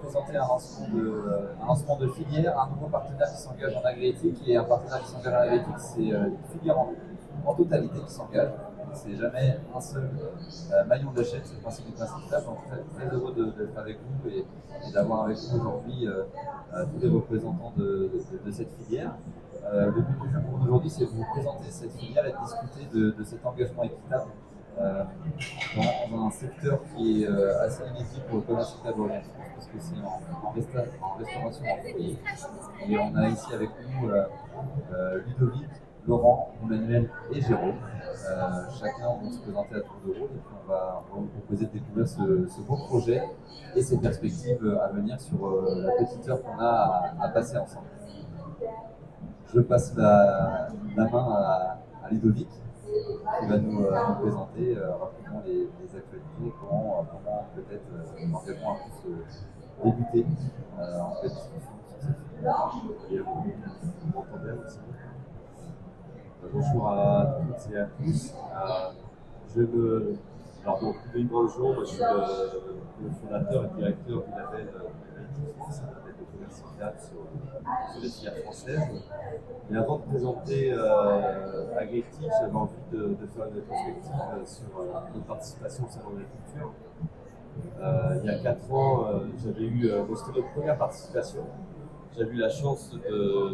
présenter un lancement de filière, un nouveau partenaire qui s'engage en agri-éthique et un partenaire qui s'engage en agri-éthique, c'est une filière en totalité qui s'engage. C'est jamais un seul maillon de la chaîne, c'est le principe du principe là. Donc très heureux d'être avec vous et d'avoir avec vous aujourd'hui tous les représentants de cette filière. Le but du jeu pour nous aujourd'hui, c'est de vous présenter cette filière et de discuter de cet engagement équitable dans un secteur qui est assez inédit pour le commerce équitable en France, parce que c'est en restauration en foyer. Et on a ici avec nous Ludovic, Laurent, Emmanuel et Jérôme. Chacun va se présenter à tour de rôle et puis on va vous proposer de découvrir ce beau projet et ses perspectives à venir sur la petite heure qu'on a à passer ensemble. Je passe la main à Ludovic qui va nous présenter rapidement les actualités, comment peut-être l'engagement a pu se débuter en fait discussion sur cette filière. Vous m'entendez aussi. Bonjour à toutes et à tous. Alors donc, Ludovic Grandjean, moi je suis le fondateur et directeur du label Agritif, un label de commerce équitable sur les filières françaises. Et avant de présenter Agritif, j'avais envie de faire une rétrospective sur notre participation au Salon de l'Agriculture. Il y a 4 ans, c'était notre première participation. J'avais eu la chance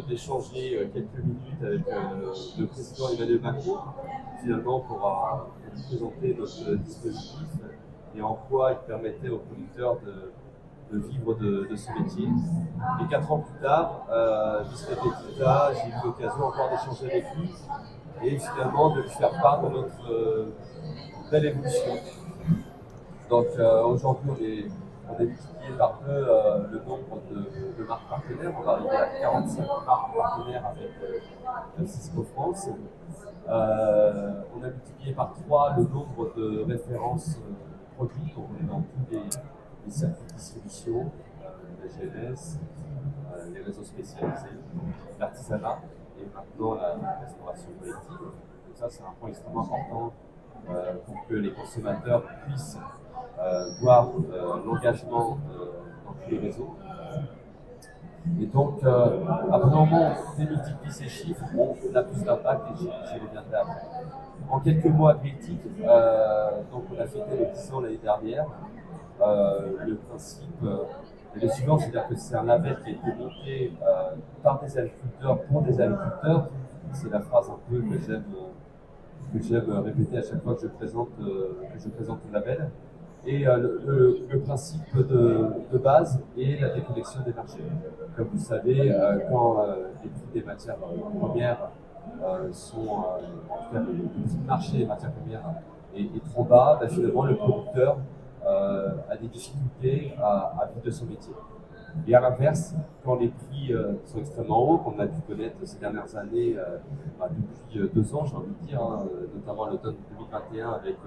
d'échanger quelques minutes avec le président Emmanuel Macron, finalement pour lui présenter notre dispositif et en quoi il permettait aux producteurs de vivre de ce métier. Et 4 ans plus tard, vis repetita, j'ai eu l'occasion encore d'échanger avec lui et finalement de lui faire part de notre belle évolution. Donc aujourd'hui, on est multiplié par deux le nombre de marques partenaires. On va arriver à 45 marques partenaires avec Cisco France. On a multiplié par 3 le nombre de références produits. Donc on est dans tous les circuits de distribution, la GMS, les réseaux spécialisés, l'artisanat et maintenant la restauration collective. Donc ça, c'est un point extrêmement important pour que les consommateurs puissent voir l'engagement dans tous les réseaux. Et donc, à un moment où on démultiplie ces chiffres, on a plus d'impact et j'y reviendrai après. En quelques mots agriéthiques, donc on a fêté les 10 ans l'année dernière. Le principe est le suivant, c'est-à-dire que c'est un label qui a été monté par des agriculteurs pour des agriculteurs. C'est la phrase un peu que j'aime répéter à chaque fois que je présente le label. Et le principe de base est la déconnexion des marchés. Comme vous savez, quand les prix des matières premières sont, en tout cas le prix de marché des matières premières est trop bas, finalement le producteur a des difficultés à vivre de son métier. Et à l'inverse, quand les prix sont extrêmement hauts, qu'on a pu connaître ces dernières années, depuis 2 ans, j'ai envie de dire, notamment à l'automne 2021 avec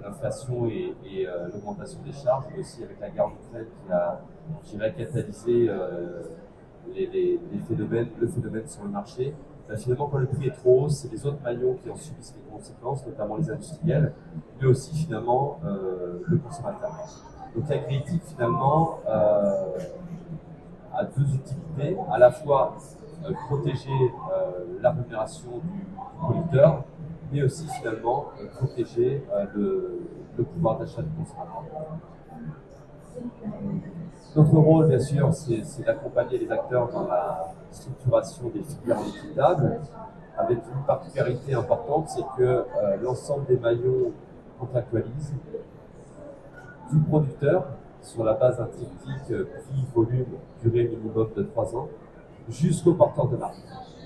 l'inflation et l'augmentation des charges, mais aussi avec la guerre en Ukraine qui a catalysé le phénomène sur le marché. Finalement, quand le prix est trop haut, c'est les autres maillons qui en subissent les conséquences, notamment les industriels, mais aussi finalement le consommateur. Donc l'agriéthique finalement a 2 utilités, à la fois protéger la rémunération du producteur, mais aussi finalement protéger le pouvoir d'achat du consommateur. Notre rôle, bien sûr, c'est d'accompagner les acteurs dans la structuration des filières équitables, avec une particularité importante, c'est que l'ensemble des maillons contractualisent du producteur sur la base d'un triptyque prix, volume, durée minimum de 3 ans, jusqu'au porteur de marque.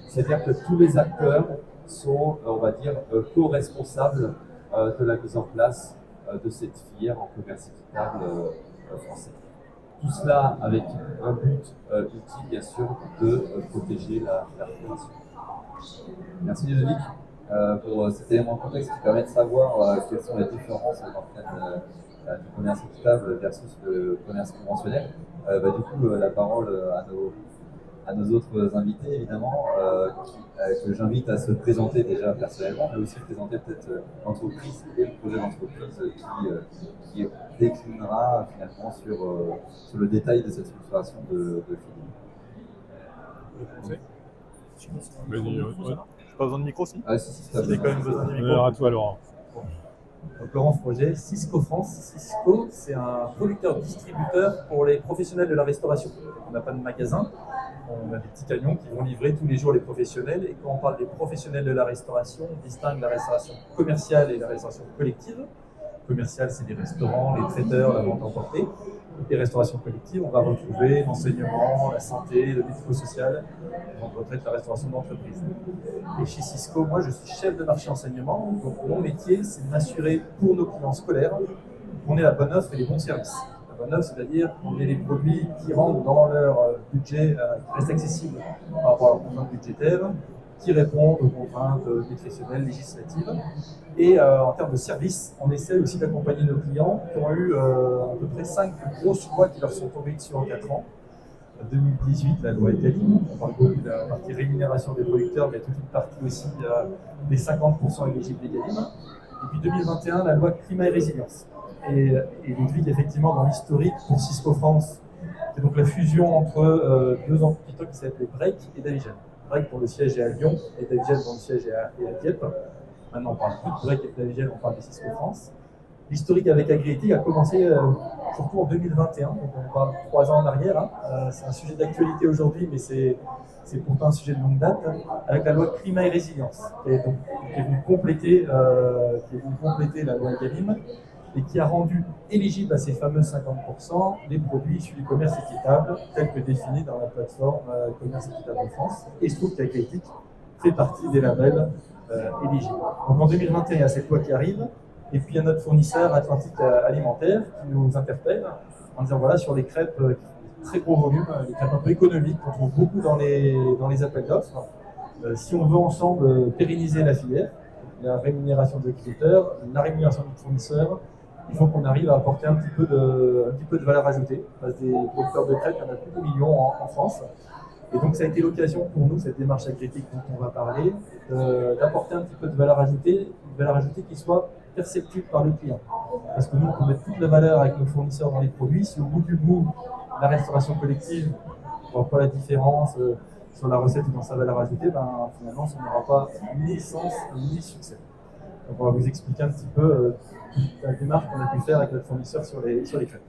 C'est-à-dire que tous les acteurs sont, on va dire, co-responsables de la mise en place de cette filière en commerce équitable français. Tout cela avec un but utile, bien sûr, de protéger la rémunération. Merci Ludovic pour cet élément de contexte qui permet de savoir quelles sont les différences dans le cadre du commerce équitable versus le commerce conventionnel. Du coup, la parole à nos autres invités, évidemment, que j'invite à se présenter déjà personnellement, mais aussi présenter peut-être l'entreprise et le projet d'entreprise qui déclinera finalement sur le détail de cette structuration de filière. Pas besoin de micro, si? Ah, si, ça fait quand même besoin de micro. À toi, Laurent. Donc, Laurent Froger, Cisco France. Cisco, c'est un producteur-distributeur pour les professionnels de la restauration. On n'a pas de magasin, on a des petits camions qui vont livrer tous les jours les professionnels. Et quand on parle des professionnels de la restauration, on distingue la restauration commerciale et la restauration collective. Commerciale, c'est les restaurants, les traiteurs, la vente emportée. Et restauration collective, on va retrouver l'enseignement, la santé, le médico-social, la vente retraite, la restauration d'entreprise. Et chez Cisco, moi, je suis chef de marché enseignement. Donc, mon métier, c'est de m'assurer pour nos clients scolaires qu'on ait la bonne offre et les bons services. La bonne offre, c'est-à-dire qu'on ait les produits qui rentrent dans leur budget, qui restent accessibles par rapport à leurs contraintes budgétaires, qui répondent aux contraintes nutritionnelles, législatives. Et en termes de services, on essaie aussi d'accompagner nos clients qui ont eu à peu près 5 grosses lois qui leur sont tombées dessus en 4 ans. 2018, la loi Egalim, on parle beaucoup de la partie rémunération des producteurs, mais toute une partie aussi des 50% éligibles d'Egalim. Et puis 2021, la loi climat et résilience. Et Ludwig, effectivement, dans l'historique pour Cisco France, c'est donc la fusion entre deux entités qui s'appellent Break et Davigel. Break pour le siège est à Lyon et Davigel dont le siège est à Dieppe. Maintenant, on parle plus de Break et de Davigel, on parle de Cisco France. L'historique avec Agriéthique a commencé surtout en 2021, donc on parle 3 ans en arrière. C'est un sujet d'actualité aujourd'hui, mais c'est pourtant un sujet de longue date, avec la loi climat et résilience, qui est venue compléter la loi Egalim et qui a rendu éligible à ces fameux 50% les produits issus du commerce équitable, tels que définis dans la plateforme Commerce équitable en France. Et il se trouve qu'Agriéthique fait partie des labels éligibles. Donc en 2021, il y a cette loi qui arrive. Et puis il y a notre fournisseur Atlantique Alimentaire qui nous interpelle en disant voilà, sur les crêpes qui font très gros volume, les crêpes un peu économiques qu'on trouve beaucoup dans les appels d'offres, si on veut ensemble pérenniser la filière, la rémunération des agriculteurs, la rémunération du fournisseur, il faut qu'on arrive à apporter un petit peu de valeur ajoutée. Parce que des producteurs de crêpes, il y en a plus de millions en France. Et donc ça a été l'occasion pour nous, cette démarche Agriéthique dont on va parler, d'apporter un petit peu de valeur ajoutée, une valeur ajoutée qui soit perceptible par le client. Parce que nous, on peut mettre toute la valeur avec nos fournisseurs dans les produits. Si au bout du bout, la restauration collective ne voit pas la différence sur la recette ou dans sa valeur ajoutée, ben, finalement, ça n'aura pas ni sens ni succès. Donc on va vous expliquer un petit peu la démarche qu'on a pu faire avec notre fournisseur sur les crêpes.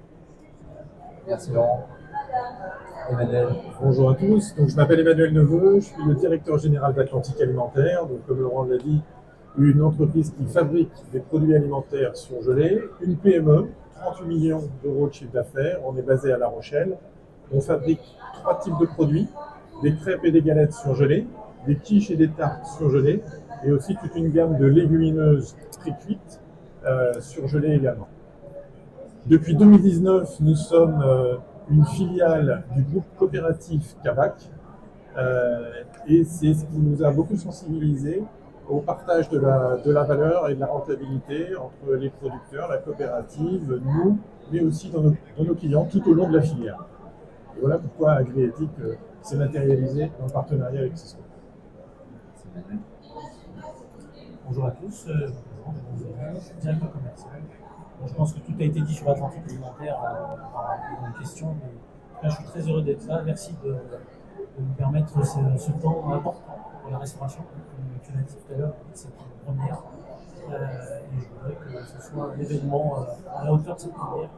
Merci Laurent. Emmanuel. Bonjour à tous, donc, je m'appelle Emmanuel Neveu, je suis le directeur général d'Atlantique Alimentaire, donc comme Laurent l'a dit, une entreprise qui fabrique des produits alimentaires surgelés, une PME, 38 millions d'euros de chiffre d'affaires, on est basé à La Rochelle, on fabrique 3 types de produits, des crêpes et des galettes surgelées, des quiches et des tartes surgelées, et aussi toute une gamme de légumineuses pré-cuites surgelées également. Depuis 2019, nous sommes une filiale du groupe coopératif Cabac, et c'est ce qui nous a beaucoup sensibilisés au partage de la valeur et de la rentabilité entre les producteurs, la coopérative, nous, mais aussi dans nos clients tout au long de la filière. Et voilà pourquoi Agriéthique s'est matérialisé dans le partenariat avec Cisco. Bonjour à tous, je me suis directeur commercial. Bon, je pense que tout a été dit sur Atlantique Alimentaire dans une question, mais là, je suis très heureux d'être là. Merci de nous permettre ce temps important pour la restauration. Comme tu l'as dit tout à l'heure, c'est une première. Et je voudrais que ce soit un événement à la hauteur de cette première.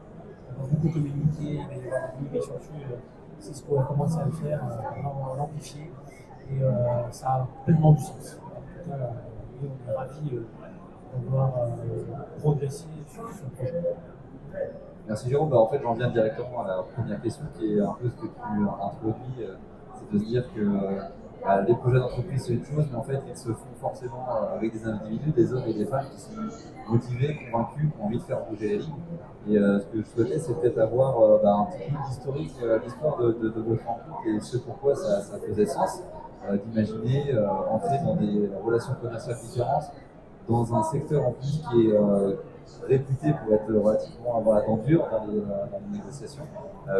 On va beaucoup communiquer, il va y avoir des communications dessus. Cisco a commencé à le faire, on va l'amplifier. Et ça a pleinement du sens. En tout cas, on est ravis de voir progresser sur ce projet. Merci Jérôme. En fait, j'en viens directement à la première question qui est un peu ce que tu introduis, c'est de se dire que les projets d'entreprise c'est une chose, mais en fait ils se font forcément avec des individus, des hommes et des femmes qui sont motivés, convaincus, qui ont envie de faire bouger les lignes. Et ce que je souhaitais, c'est peut-être avoir un petit peu d'historique, l'histoire de votre rencontre et ce pourquoi ça faisait sens d'imaginer entrer dans des relations commerciales différentes dans un secteur en plus qui est réputé pour être relativement avoir la denture dans les négociations.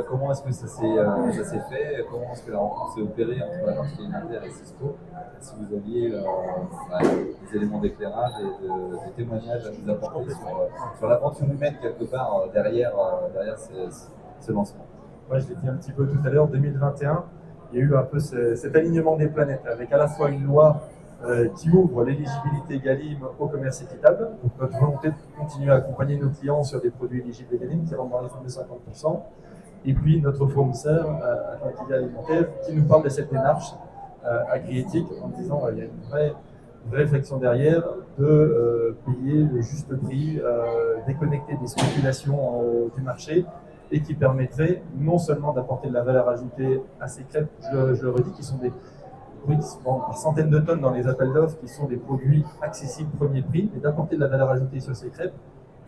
Comment est-ce que ça s'est fait? Comment est-ce que la rencontre s'est opérée entre la partie alimentaire et Cisco? Si vous aviez des éléments d'éclairage et de témoignages à nous apporter sur l'aventure humaine quelque part derrière ce lancement. Moi, je l'ai dit un petit peu tout à l'heure, 2021, il y a eu un peu cet alignement des planètes, avec à la fois une loi qui ouvre l'éligibilité Galim au commerce équitable, donc notre volonté de continuer à accompagner nos clients sur des produits éligibles Galim qui rentrent dans les fonds de 50%, et puis notre fournisseur, Atlantica Alimentaire, qui nous parle de cette démarche agriéthique en disant qu'il y a une vraie réflexion derrière de payer le juste prix, déconnecter des spéculations du marché, et qui permettrait non seulement d'apporter de la valeur ajoutée à ces crêpes, je le redis, qui sont des produits qui se vendent par centaines de tonnes dans les appels d'offres, qui sont des produits accessibles premier prix, mais d'apporter de la valeur ajoutée sur ces crêpes,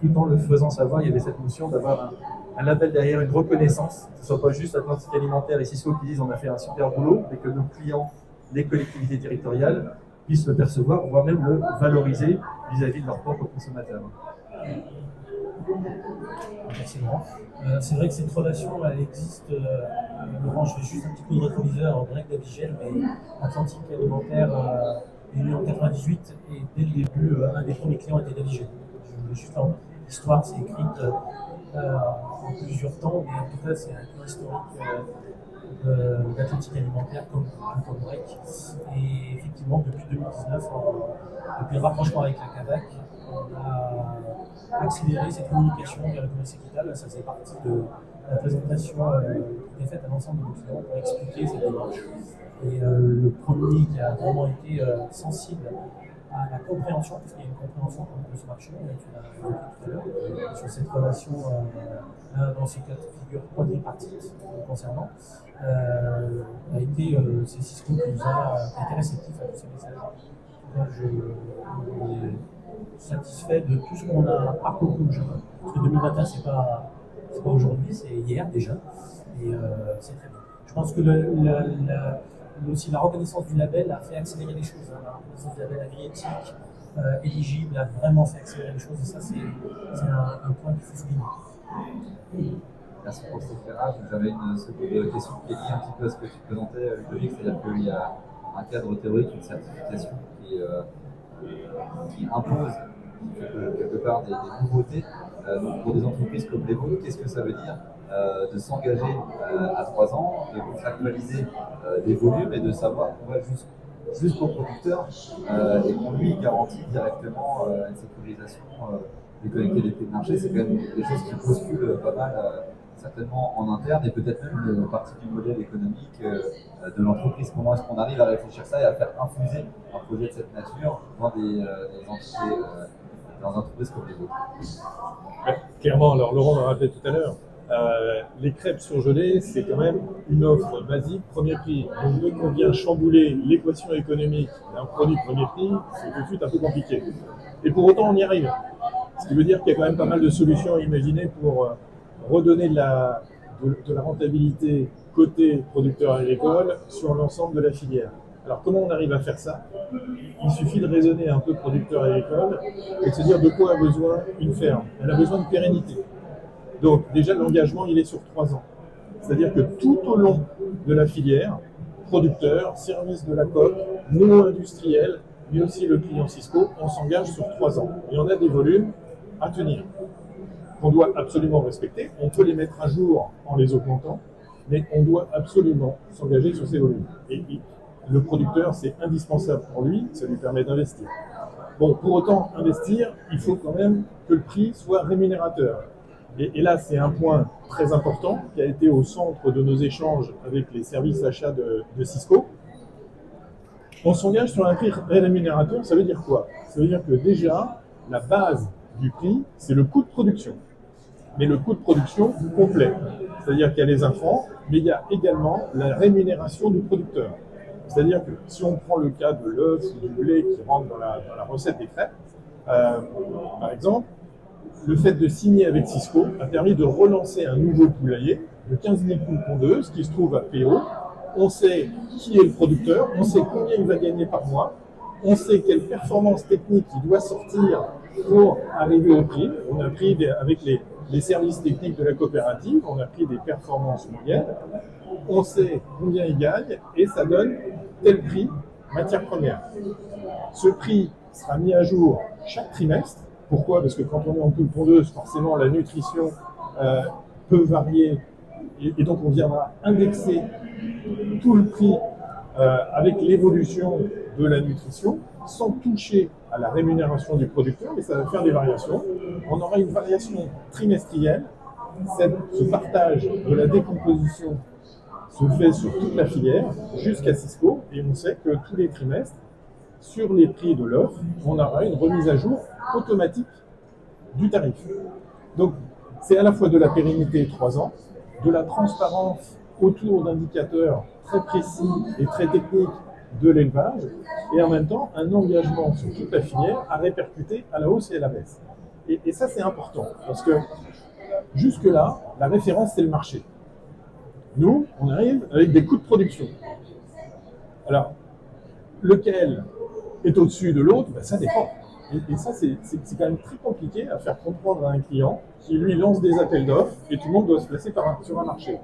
tout en le faisant savoir. Il y avait cette notion d'avoir un label derrière, une reconnaissance, que ce ne soit pas juste Atlantica Alimentaire et Cisco qui disent on a fait un super boulot, mais que nos clients, les collectivités territoriales, puissent le percevoir, voire même le valoriser vis-à-vis de leurs propres consommateurs. Merci Laurent. C'est vrai que cette relation, elle existe. Laurent, je fais juste un petit coup de rétroviseur, Greg Davigel, mais Atlantique Alimentaire est né en 98 et dès le début, un des premiers clients était Davigel. L'histoire s'est écrite en plusieurs temps, mais en tout cas, c'est un client historique d'Atlantique Alimentaire comme Greg. Et effectivement, depuis 2019, depuis le rapprochement avec la CAVAC, on a accéléré cette communication vers le commerce équitable. Ça faisait partie de la présentation qui était faite à l'ensemble de nos clients pour expliquer cette démarche. Et le premier qui a vraiment été sensible à la compréhension, parce qu'il y a une compréhension de ce marché, tu l'as évoqué tout à l'heure, sur cette relation dans ce cas de figure quadripartite concernant, a été c'est Cisco qui a été réceptif à tous ces messages. Donc, je suis satisfait de tout ce qu'on a parcouru. Parce que 2021, c'est pas aujourd'hui, c'est hier déjà. Et c'est très bien. Je pense que aussi la reconnaissance du label a fait accélérer les choses. La reconnaissance du label agriéthique, éligible, a vraiment fait accélérer les choses. Et ça, c'est un point qu'il faut souligner. Merci pour cet éclairage. J'avais une seconde question qui est liée un petit peu à ce que tu présentais, Ludovic, c'est-à-dire qu'il y a un cadre théorique, une certification qui impose quelque part des nouveautés. Donc pour des entreprises comme les vôtres, qu'est-ce que ça veut dire de s'engager à 3 ans et contractualiser des volumes et de savoir qu'on va jusqu'au producteur et qu'on lui garantit directement une sécurisation des collectivités de marché? C'est quand même des choses qui bousculent pas mal, certainement en interne et peut-être même une partie du modèle économique de l'entreprise. Comment est-ce qu'on arrive à réfléchir ça et à faire infuser un projet de cette nature dans des entités, dans des entreprises comme les vôtres? Ouais, clairement, alors Laurent l'a rappelé tout à l'heure, les crêpes surgelées, c'est quand même une offre basique, premier prix. Donc dès qu'on vient chambouler l'équation économique d'un produit premier prix, c'est tout de suite un peu compliqué. Et pour autant, on y arrive. Ce qui veut dire qu'il y a quand même pas mal de solutions à imaginer pour redonner de la rentabilité côté producteur agricole sur l'ensemble de la filière. Alors comment on arrive à faire ça? Il suffit de raisonner un peu producteur agricole et de se dire de quoi a besoin une ferme. Elle a besoin de pérennité. Donc déjà l'engagement il est sur 3 ans. C'est-à-dire que tout au long de la filière, producteur, service de la COP, non industriel, mais aussi le client Cisco, on s'engage sur 3 ans. Et on a des volumes à tenir, qu'on doit absolument respecter. On peut les mettre à jour en les augmentant, mais on doit absolument s'engager sur ces volumes. Et le producteur, c'est indispensable pour lui, ça lui permet d'investir. Bon, pour autant, investir, il faut quand même que le prix soit rémunérateur. Et là, c'est un point très important qui a été au centre de nos échanges avec les services achats de Cisco. On s'engage sur un prix rémunérateur, ça veut dire quoi? Ça veut dire que déjà, la base du prix, c'est le coût de production. Mais le coût de production complet. C'est-à-dire qu'il y a les intrants, mais il y a également la rémunération du producteur. C'est-à-dire que si on prend le cas de l'œuf ou du blé qui rentre dans la recette des crêpes, par exemple, le fait de signer avec Cisco a permis de relancer un nouveau poulailler de 15 000 poules pondeuses qui se trouve à PO. On sait qui est le producteur, on sait combien il va gagner par mois, On sait quelle performance technique il doit sortir pour arriver au prix. On a pris avec les services techniques de la coopérative, on a pris des performances moyennes. On sait combien il gagne et ça donne tel prix matière première. Ce prix sera mis à jour chaque trimestre. Pourquoi? Parce que quand on est en poule pondeuse, forcément la nutrition peut varier et donc on viendra indexer tout le prix avec l'évolution de la nutrition sans toucher à la rémunération du producteur, mais ça va faire des variations. On aura une variation trimestrielle. Ce partage de la décomposition se fait sur toute la filière jusqu'à Cisco et on sait que tous les trimestres, sur les prix de l'offre, on aura une remise à jour automatique du tarif. Donc c'est à la fois de la pérennité 3 ans, de la transparence autour d'indicateurs très précis et très techniques de l'élevage, et en même temps un engagement sur toute la filière à répercuter à la hausse et à la baisse. Et ça c'est important, parce que jusque-là, la référence c'est le marché. Nous, on arrive avec des coûts de production. Alors, lequel est au-dessus de l'autre, ben, ça dépend. Et ça, c'est quand même très compliqué à faire comprendre à un client qui, lui, lance des appels d'offres et tout le monde doit se placer sur un marché.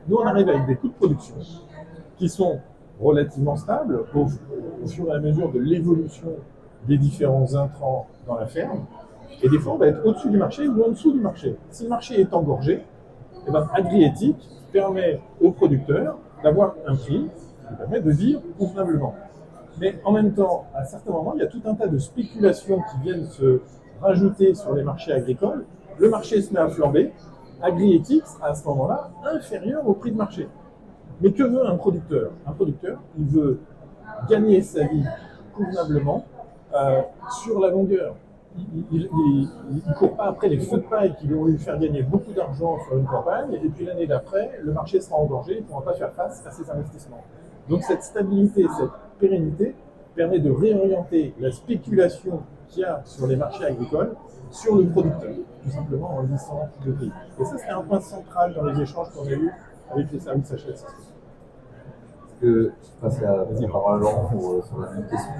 Nous, on arrive avec des coûts de production qui sont relativement stables au fur et à mesure de l'évolution des différents intrants dans la ferme. Et des fois, on va être au-dessus du marché ou en dessous du marché. Si le marché est engorgé, eh ben, Agriéthique permet aux producteurs d'avoir un prix qui permet de vivre convenablement. Mais en même temps, à certains moments, il y a tout un tas de spéculations qui viennent se rajouter sur les marchés agricoles. Le marché se met à flamber. Agriéthique sera à ce moment-là inférieur au prix de marché. Mais que veut un producteur? Un producteur, il veut gagner sa vie convenablement sur la longueur. Il ne court pas après les feux de paille qui vont lui faire gagner beaucoup d'argent sur une campagne, et puis l'année d'après, le marché sera engorgé, il ne pourra pas faire face à ses investissements. Donc cette stabilité, cette pérennité permet de réorienter la spéculation qu'il y a sur les marchés agricoles sur le producteur, tout simplement en lissant le prix. Et ça, c'est un point central dans les échanges qu'on a eus avec les services achats. Que je passe la parole à Laurent sur la même question.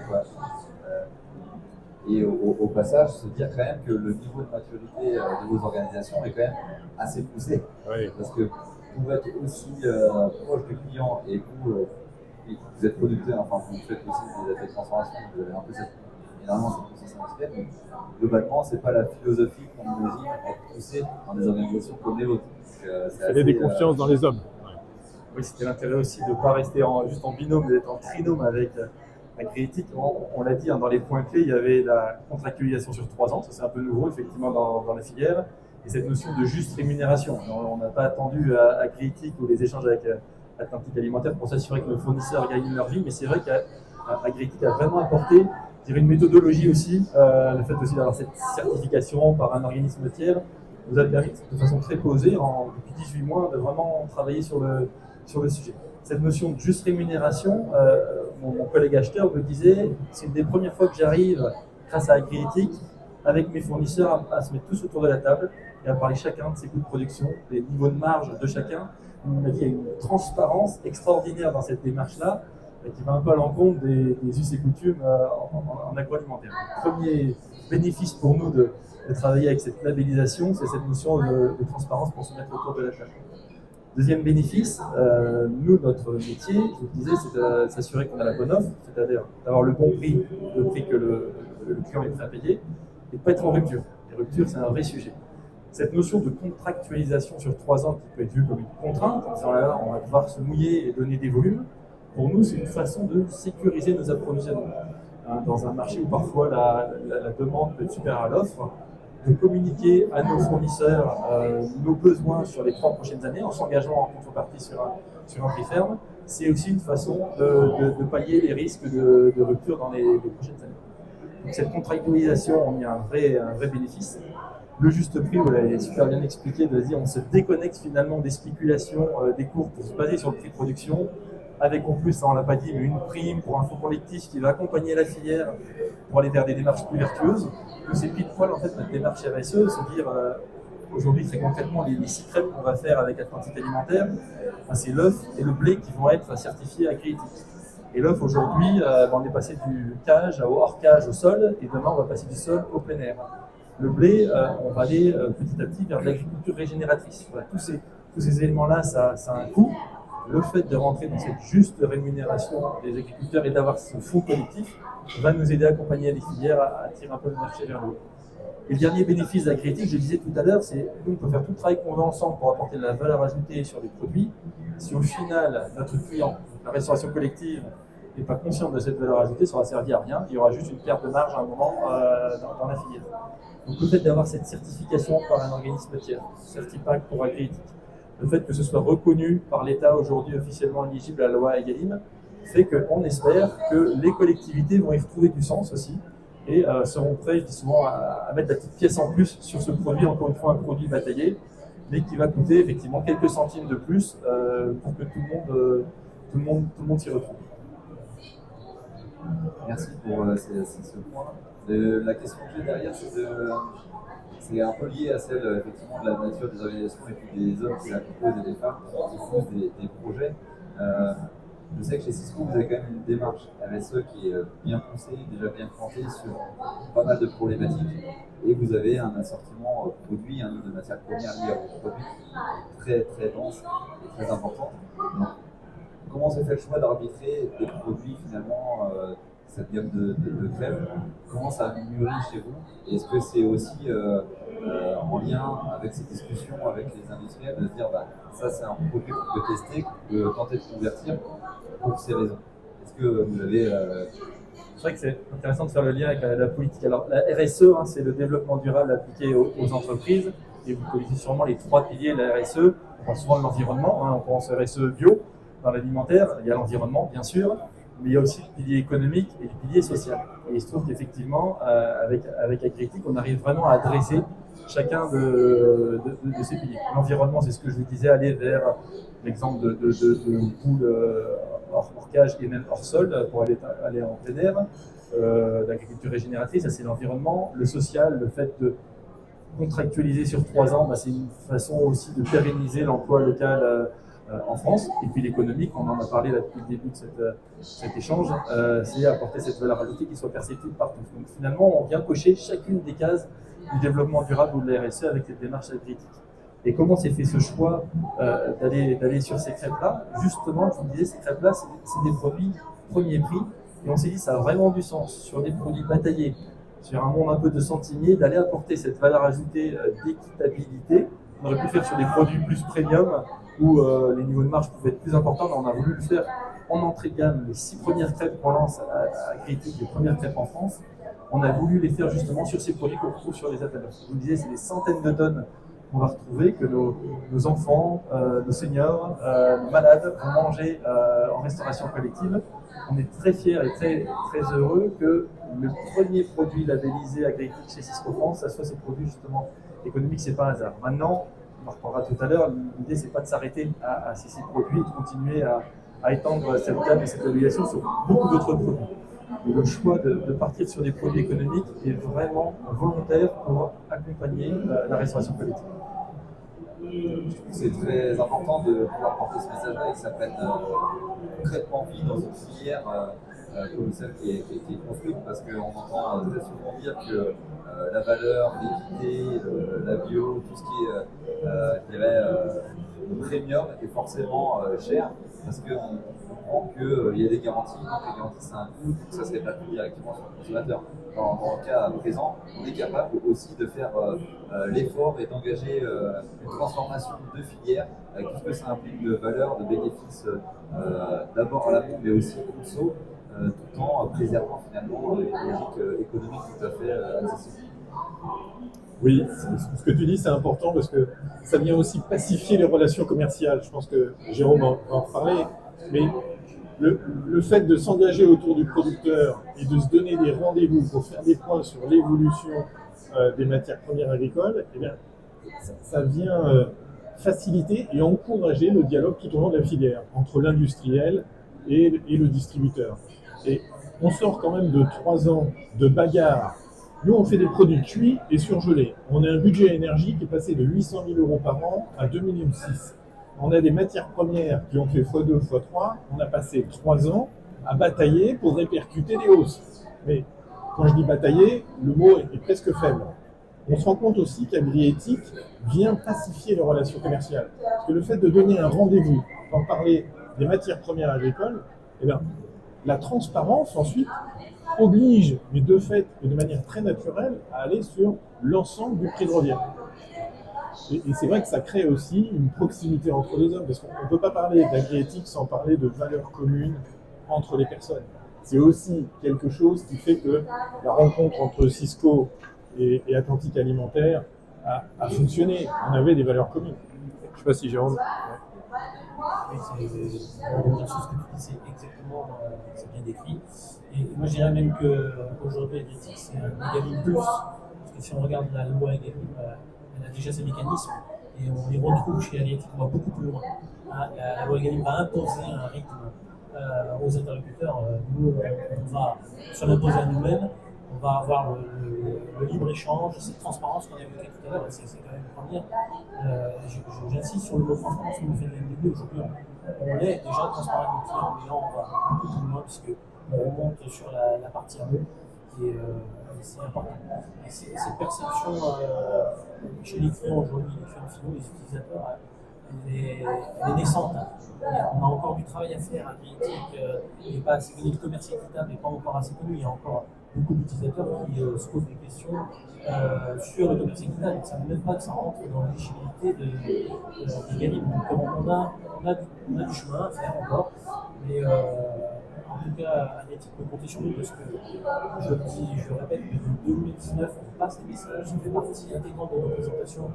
Et au passage, se dire quand même que le niveau de maturité de vos organisations est quand même assez poussé. Oui. Parce que vous êtes aussi proche du client et vous êtes producteur, enfin vous faites aussi des effets de transformation, vous avez un peu énormément cette conscience industrielle, mais globalement, ce n'est pas la philosophie qu'on imagine être poussée dans des organisations comme les vôtres. Il fallait des confiances dans les hommes. Oui, c'était l'intérêt aussi de ne pas rester juste en binôme, mais d'être en trinôme avec Agriéthique. On l'a dit, dans les points clés, il y avait la contractualisation sur 3 ans, ça c'est un peu nouveau effectivement dans la filière, et cette notion de juste rémunération. On n'a pas attendu à Agriéthique ou les échanges avec Atlantique Alimentaire pour s'assurer que nos fournisseurs gagnent leur vie, mais c'est vrai qu'Agriéthique a vraiment apporté une méthodologie aussi, le fait aussi d'avoir cette certification par un organisme tiers nous a permis de façon très posée, depuis 18 mois, de vraiment travailler sur le sujet. Cette notion de juste rémunération, mon collègue acheteur me disait, c'est une des premières fois que j'arrive, grâce à Agriéthique, avec mes fournisseurs, à se mettre tous autour de la table et à parler chacun de ses coûts de production, des niveaux de marge de chacun. Il m'a dit qu'il y a une transparence extraordinaire dans cette démarche-là, qui va un peu à l'encontre des us et coutumes en agroalimentaire. Le premier bénéfice pour nous de travailler avec cette labellisation, c'est cette notion de transparence pour se mettre autour de la table. Deuxième bénéfice, nous, notre métier, je vous le disais, c'est de s'assurer qu'on a la bonne offre, c'est-à-dire d'avoir le bon prix, le prix que le client est prêt à payer, et de ne pas être en rupture. Les ruptures, c'est un vrai sujet. Cette notion de contractualisation sur 3 ans qui peut être vue comme une contrainte, en disant là, on va devoir se mouiller et donner des volumes, pour nous, c'est une façon de sécuriser nos approvisionnements. Dans un marché où parfois la demande peut être supérieure à l'offre, de communiquer à nos fournisseurs nos besoins sur les 3 prochaines années en s'engageant en contrepartie sur un prix ferme, c'est aussi une façon de pallier les risques de rupture dans les prochaines années. Donc cette contractualisation, on y a un vrai bénéfice. Le juste prix, vous l'avez super bien expliqué, de dire on se déconnecte finalement des spéculations des cours pour se baser sur le prix de production, avec en plus, ça on l'a pas dit, mais une prime pour un fonds collectif qui va accompagner la filière pour aller vers des démarches plus vertueuses. C'est pile poil en fait notre démarche RSE, se dire aujourd'hui très concrètement les 6 crèmes qu'on va faire avec Atlantique Alimentaire, c'est l'œuf et le blé qui vont être certifiés Agriéthique. Et l'œuf, aujourd'hui, on est passé du cage au hors cage au sol, et demain, on va passer du sol au plein air. Le blé, on va aller petit à petit vers de l'agriculture régénératrice. Voilà, tous ces éléments-là, ça a un coût. Le fait de rentrer dans cette juste rémunération des agriculteurs et d'avoir ce fonds collectif va nous aider à accompagner les filières à tirer un peu le marché vers le haut. Et le dernier bénéfice de l'agriculture, je le disais tout à l'heure, c'est qu'on peut faire tout le travail qu'on veut ensemble pour apporter de la valeur ajoutée sur les produits. Si au final, notre client, la restauration collective, n'est pas conscient de cette valeur ajoutée, ça ne va servir à rien. Il y aura juste une perte de marge à un moment dans la filière. Donc le fait d'avoir cette certification par un organisme tiers, Certipack pour Agriéthique, le fait que ce soit reconnu par l'État aujourd'hui officiellement éligible à la loi Egalim, fait qu'on espère que les collectivités vont y retrouver du sens aussi et seront prêts souvent à mettre la petite pièce en plus sur ce produit, encore une fois un produit bataillé, mais qui va coûter effectivement quelques centimes de plus pour que tout le monde s'y retrouve. Merci pour ce point. La question que j'ai derrière, c'est un peu lié à celle effectivement de la nature des organisations et puis des hommes qui la composent et des femmes qui font des projets. Je sais que chez Cisco, vous avez quand même une démarche RSE qui est bien poussée, déjà bien plantée sur pas mal de problématiques. Et vous avez un assortiment produit, un nombre de matières premières liées à vos produits très très dense et très important. Donc, comment s'est fait le choix d'arbitrer des produits finalement, cette gamme de crèmes? Comment ça a mûri chez vous? Et est-ce que c'est aussi en lien avec ces discussions avec les industriels de se dire ça c'est un produit qu'on peut tester, qu'on peut tenter de convertir pour ces raisons? Est-ce que vous avez C'est vrai que c'est intéressant de faire le lien avec la politique. Alors la RSE, c'est le développement durable appliqué aux entreprises. Et vous connaissez sûrement les 3 piliers de la RSE. On pense souvent de l'environnement, on pense RSE bio dans l'alimentaire. Il y a l'environnement, bien sûr, mais il y a aussi le pilier économique et le pilier social. Et il se trouve qu'effectivement, avec Agriéthique, on arrive vraiment à adresser chacun de ces piliers. L'environnement, c'est ce que je vous disais, aller vers l'exemple de poules hors cage et même hors sol pour aller en plein air. L'agriculture régénératrice, ça c'est l'environnement. Le social, le fait de contractualiser sur 3 ans, c'est une façon aussi de pérenniser l'emploi local en France. Et puis l'économique, on en a parlé là depuis le début de cet échange, c'est apporter cette valeur ajoutée qui soit perceptible partout. Donc finalement, on vient cocher chacune des cases du développement durable ou de la RSE avec cette démarche Agriéthique. Et comment s'est fait ce choix d'aller sur ces crêpes-là? Justement, je vous disais, ces crêpes-là, c'est des produits premier prix. Et on s'est dit, ça a vraiment du sens sur des produits bataillés, sur un monde un peu de centimier, d'aller apporter cette valeur ajoutée d'équitabilité. On aurait pu le faire sur des produits plus premium, où les niveaux de marge pouvaient être plus importants, mais on a voulu le faire en entrée de gamme. Les 6 premières crêpes qu'on lance à Agriéthique, les premières crêpes en France, on a voulu les faire justement sur ces produits qu'on retrouve sur les appels. Je vous disais, c'est des centaines de tonnes qu'on va retrouver, que nos enfants, nos seniors, nos malades vont manger en restauration collective. On est très fiers et très, très heureux que le premier produit labellisé Agriéthique chez Cisco France, ça soit ces produits justement économiques, c'est pas un hasard. Maintenant, on en reparlera tout à l'heure, l'idée c'est pas de s'arrêter à ces 6 produits et de continuer à étendre cette gamme et cette obligation sur beaucoup d'autres produits. Et le choix de partir sur des produits économiques est vraiment volontaire pour accompagner la restauration collective. c'est très important de pouvoir porter ce message-là et que ça prenne concrètement vie dans une filière comme celle qui est construite, parce qu'on entend très souvent dire que la valeur, l'équité, la bio, tout ce qui est, je dirais, premium est forcément cher, parce qu'on comprend qu'il y a des garanties, donc les garanties c'est un coût, donc ça se répercute directement sur le consommateur. Dans le cas présent, on est capable aussi de faire l'effort et d'engager une transformation de filière avec tout ce que ça implique de valeur, de bénéfices d'abord à l'amont, mais aussi au saut, tout en préservant finalement une logique économique tout à fait accessible. Oui, ce que tu dis, c'est important parce que ça vient aussi pacifier les relations commerciales. Je pense que Jérôme va en parler. Mais le fait de s'engager autour du producteur et de se donner des rendez-vous pour faire des points sur l'évolution des matières premières agricoles, eh bien, ça vient faciliter et encourager le dialogue tout au long de la filière entre l'industriel et le distributeur. Et on sort quand même de 3 ans de bagarre. Nous, on fait des produits cuits et surgelés. On a un budget énergie qui est passé de 800 000 € par an à 2,6 millions. On a des matières premières qui ont fait x2, x3. On a passé 3 ans à batailler pour répercuter des hausses. Mais quand je dis batailler, le mot est presque faible. On se rend compte aussi qu'AgriEthics vient pacifier les relations commerciales. Parce que le fait de donner un rendez-vous, d'en parler des matières premières agricoles, eh bien, la transparence ensuite oblige, mais de fait et de manière très naturelle, à aller sur l'ensemble du prix de revient. Et c'est vrai que ça crée aussi une proximité entre les hommes, parce qu'on ne peut pas parler d'AgriEthics sans parler de valeurs communes entre les personnes. C'est aussi quelque chose qui fait que la rencontre entre Cisco et Atlantique Alimentaire a fonctionné. On avait des valeurs communes. Je ne sais pas si Jérôme... Oui, c'est la chose que tu dis, c'est exactement, c'est bien décrit. Et moi, je dirais même qu'aujourd'hui, AgriEthics, c'est un mécanisme plus. Parce que si on regarde la loi Egalim, elle a déjà ses mécanismes et on les retrouve chez AgriEthics, on va beaucoup plus loin. La loi Egalim va imposer un rythme aux interlocuteurs. Nous, on va se l'imposer à nous-mêmes. On va avoir le libre-échange, cette transparence qu'on a évoquée tout à l'heure, c'est quand même première. J'insiste sur le mot transparence, nous fait l'MDB aujourd'hui. On est déjà transparent avec nos clients, mais là on va beaucoup plus loin puisqu'on remonte sur la partie amont et c'est important. Et cette perception chez les clients aujourd'hui, les clients finaux, les utilisateurs, elle est naissante. On a encore du travail à faire. AgriEthics n'est pas assez connu, le commerce équitable n'est pas encore assez connu. Il y a encore beaucoup d'utilisateurs qui se posent des questions sur le commerce équitable. Ça ne veut même pas que ça rentre dans l'éligibilité d'Egalim. Donc on a du chemin à faire encore. Mais en tout cas, AgriEthics peut compter sur nous parce que je le dis, je le répète, depuis 2019, on passe des messages, ça fait partie intégrante de nos présentations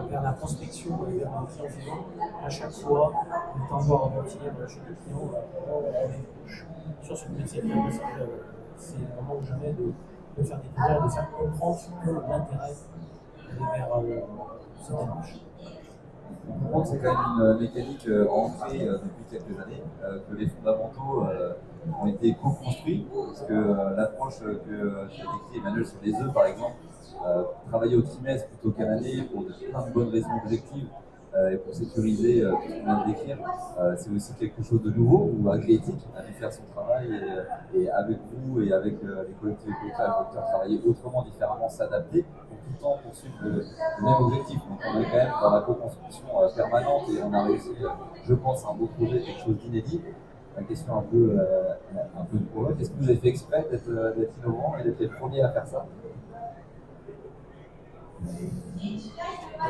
vers la prospection et vers nos clients finaux. À chaque fois, on est en voie remontir chez les clients, on est sur ce commerce équitable parce que c'est le moment ou jamais de faire découvrir, de faire comprendre l'intérêt d'aller vers cette démarche. On comprend que c'est quand même une mécanique ancrée depuis quelques années, que les fondamentaux ont été co-construits, parce que l'approche que j'ai décrit Emmanuel sur les œufs par exemple, travailler au trimestre plutôt qu'à l'année pour plein de bonnes raisons objectives et pour sécuriser tout ce qu'on vient de décrire, c'est aussi quelque chose de nouveau où AgriEthics a dû faire son travail et avec vous et avec les collectivités agriculteurs travailler autrement, différemment, s'adapter pour tout le temps poursuivre le même objectif. Donc on est quand même dans la co-construction permanente et on a réussi, je pense, un beau projet, quelque chose d'inédit. La question un peu de provoque. Est-ce que vous avez fait exprès d'être innovant et d'être les premiers à faire ça?